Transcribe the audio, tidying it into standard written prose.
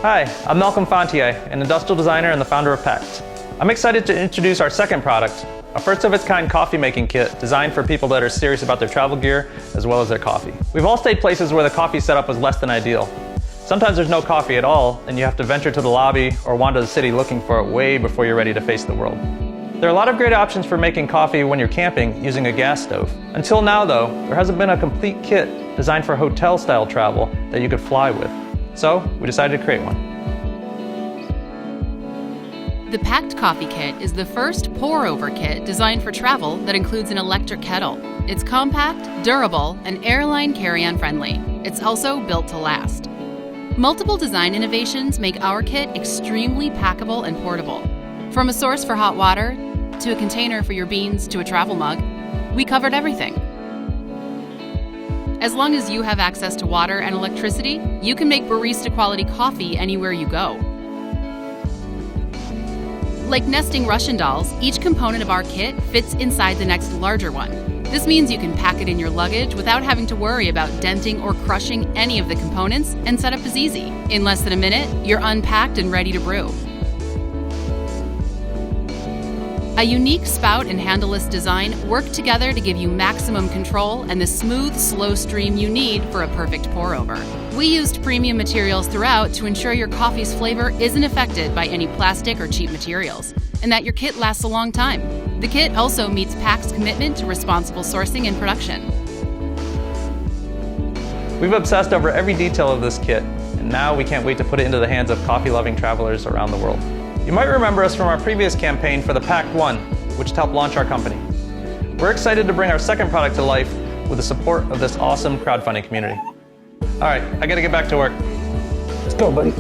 Hi, I'm Malcolm Fontier, an industrial designer and the founder of Pakt. I'm excited to introduce our second product, a first-of-its-kind coffee-making kit designed for people that are serious about their travel gear as well as their coffee. We've all stayed places where the coffee setup was less than ideal. Sometimes there's no coffee at all, and you have to venture to the lobby or wander the city looking for it way before you're ready to face the world. There are a lot of great options for making coffee when you're camping using a gas stove. Until now, though, there hasn't been a complete kit designed for hotel-style travel that you could fly with. So we decided to create one. The Pakt Coffee Kit is the first pour-over kit designed for travel that includes an electric kettle. It's compact, durable, and airline carry-on friendly. It's also built to last. Multiple design innovations make our kit extremely packable and portable. From a source for hot water, to a container for your beans, to a travel mug, we covered everything. As long as you have access to water and electricity, you can make barista-quality coffee anywhere you go. Like nesting Russian dolls, each component of our kit fits inside the next larger one. This means you can pack it in your luggage without having to worry about denting or crushing any of the components, and setup is easy. In less than a minute, you're unpacked and ready to brew. A unique spout and handleless design work together to give you maximum control and the smooth, slow stream you need for a perfect pour-over. We used premium materials throughout to ensure your coffee's flavor isn't affected by any plastic or cheap materials, and that your kit lasts a long time. The kit also meets Pakt's commitment to responsible sourcing and production. We've obsessed over every detail of this kit, and now we can't wait to put it into the hands of coffee-loving travelers around the world. You might remember us from our previous campaign for the Pakt 1, which helped launch our company. We're excited to bring our second product to life with the support of this awesome crowdfunding community. All right, I gotta get back to work. Let's go, buddy.